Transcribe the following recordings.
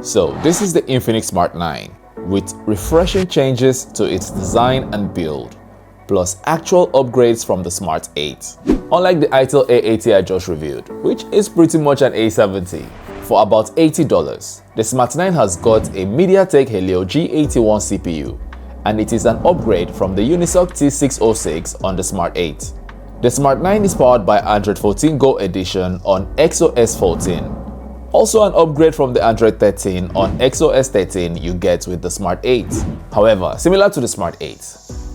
So this is the Infinix Smart 9 with refreshing changes to its design and build, plus actual upgrades from the Smart 8. Unlike the ITIL A80 I just reviewed, which is pretty much an A70, for about $80, the Smart 9 has got a MediaTek Helio G81 CPU, and it is an upgrade from the Unisoc T606 on the Smart 8. The Smart 9 is powered by Android 14 Go Edition on XOS 14. Also an upgrade from the Android 13 on XOS 13 you get with the Smart 8. However, similar to the Smart 8,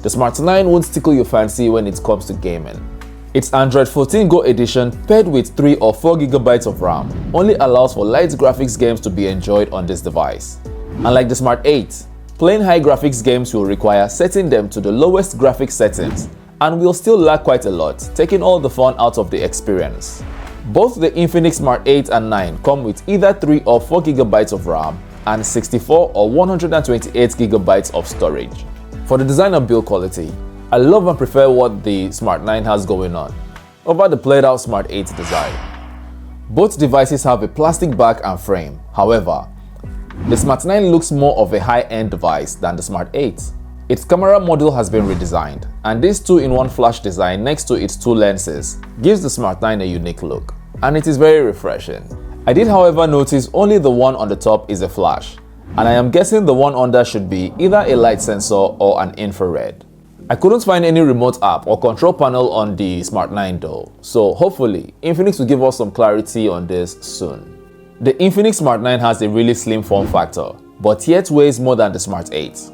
the Smart 9 won't tickle your fancy when it comes to gaming. Its Android 14 Go Edition paired with 3 or 4 GB of RAM only allows for light graphics games to be enjoyed on this device. Unlike the Smart 8, playing high graphics games will require setting them to the lowest graphics settings and will still lag quite a lot, taking all the fun out of the experience. Both the Infinix Smart 8 and 9 come with either 3 or 4 GB of RAM and 64 or 128 GB of storage. For the design and build quality, I love and prefer what the Smart 9 has going on over the played out Smart 8 design. Both devices have a plastic back and frame. However, the Smart 9 looks more of a high-end device than the Smart 8. Its camera module has been redesigned, and this 2-in-1 flash design next to its 2 lenses gives the Smart 9 a unique look, and it is very refreshing. I did however notice only the one on the top is a flash, and I am guessing the one under should be either a light sensor or an infrared. I couldn't find any remote app or control panel on the Smart 9 though, so hopefully Infinix will give us some clarity on this soon. The Infinix Smart 9 has a really slim form factor, but yet weighs more than the Smart 8.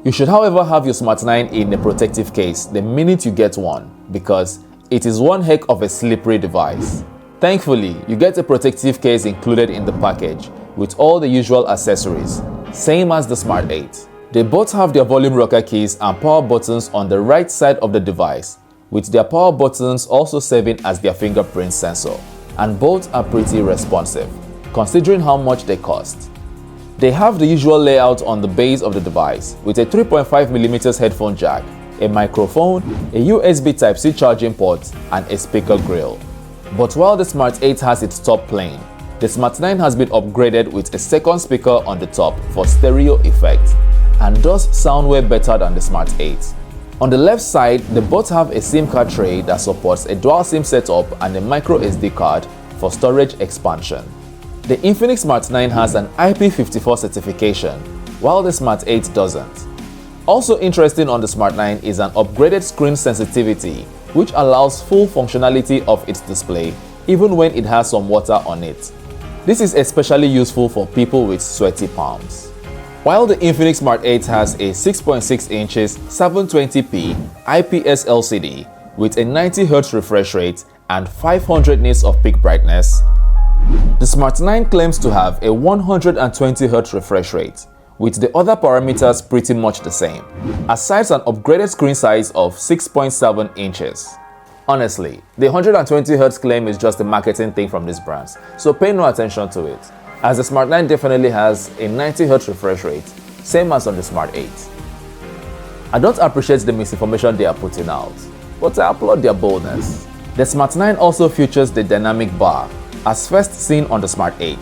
You should however have your Smart 9 in a protective case the minute you get one, because it is one heck of a slippery device. Thankfully, you get a protective case included in the package with all the usual accessories, same as the Smart 8. They both have their volume rocker keys and power buttons on the right side of the device, with their power buttons also serving as their fingerprint sensor, and both are pretty responsive, considering how much they cost. They have the usual layout on the base of the device with a 3.5mm headphone jack, a microphone, a USB Type-C charging port, and a speaker grill. But while the Smart 8 has its top plain, the Smart 9 has been upgraded with a second speaker on the top for stereo effect, and does sound way better than the Smart 8. On the left side, they both have a SIM card tray that supports a dual SIM setup and a micro SD card for storage expansion. The Infinix Smart 9 has an IP54 certification, while the Smart 8 doesn't. Also interesting on the Smart 9 is an upgraded screen sensitivity, which allows full functionality of its display even when it has some water on it. This is especially useful for people with sweaty palms. While the Infinix Smart 8 has a 6.6 inches 720p IPS LCD with a 90Hz refresh rate and 500 nits of peak brightness, the Smart 9 claims to have a 120Hz refresh rate, with the other parameters pretty much the same, aside an upgraded screen size of 6.7 inches. Honestly, the 120Hz claim is just a marketing thing from these brands, so pay no attention to it, as the Smart 9 definitely has a 90Hz refresh rate, same as on the Smart 8. I don't appreciate the misinformation they are putting out, but I applaud their boldness. The Smart 9 also features the dynamic bar, as first seen on the Smart 8,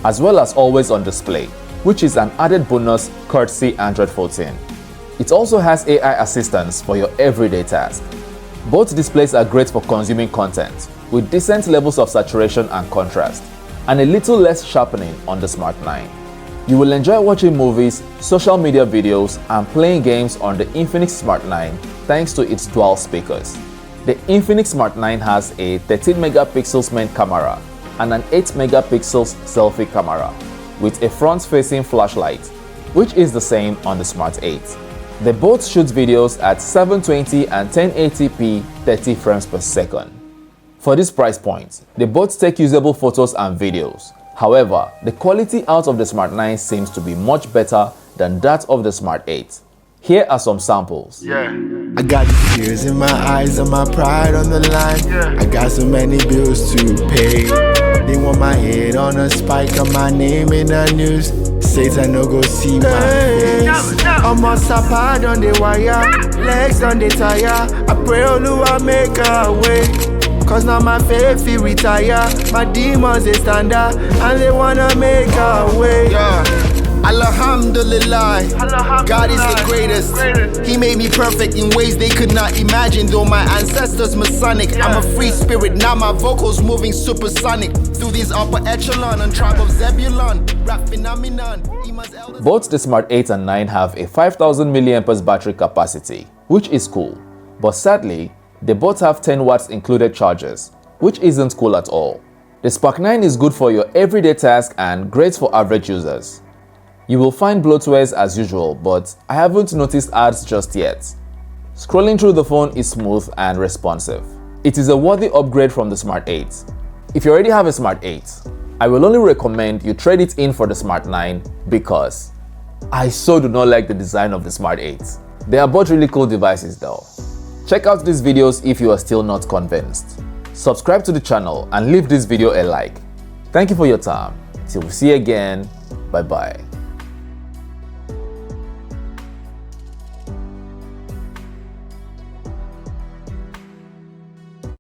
as well as always on display, which is an added bonus courtesy Android 14. It also has AI assistance for your everyday task. Both displays are great for consuming content, with decent levels of saturation and contrast, and a little less sharpening on the Smart 9. You will enjoy watching movies, social media videos, and playing games on the Infinix Smart 9 thanks to its dual speakers. The Infinix Smart 9 has a 13MP main camera and an 8MP selfie camera with a front-facing flashlight, which is the same on the Smart 8. They both shoot videos at 720 and 1080p 30 frames per second. For this price point, they both take usable photos and videos. However, the quality out of the Smart 9 seems to be much better than that of the Smart 8. Here are some samples. I got the tears in my eyes and my pride on the line. I got so many bills to pay. They want my head on a spike and my name in the news. Satan no go see my face. I'm on sapad on the wire, legs on the tire. I pray Oluwa make a way. Cause now my faith he retire. My demons they stand up and they wanna make a way. Alhamdulillah, God is the greatest. He made me perfect in ways they could not imagine. Though my ancestors Masonic, I'm a free spirit. Now my vocals moving supersonic through these upper echelon and tribe of Zebulon. Rap phenomenon. Both the Smart 8 and 9 have a 5000 mAh battery capacity, which is cool. But sadly, they both have 10 watts included chargers, which isn't cool at all. The Spark 9 is good for your everyday task and great for average users. You will find bloatwares as usual, but I haven't noticed ads just yet. Scrolling through the phone is smooth and responsive. It is a worthy upgrade from the Smart 8. If you already have a Smart 8, I will only recommend you trade it in for the Smart 9 because I so do not like the design of the Smart 8. They are both really cool devices though. Check out these videos if you are still not convinced. Subscribe to the channel and leave this video a like. Thank you for your time. Till we see you again. Bye bye.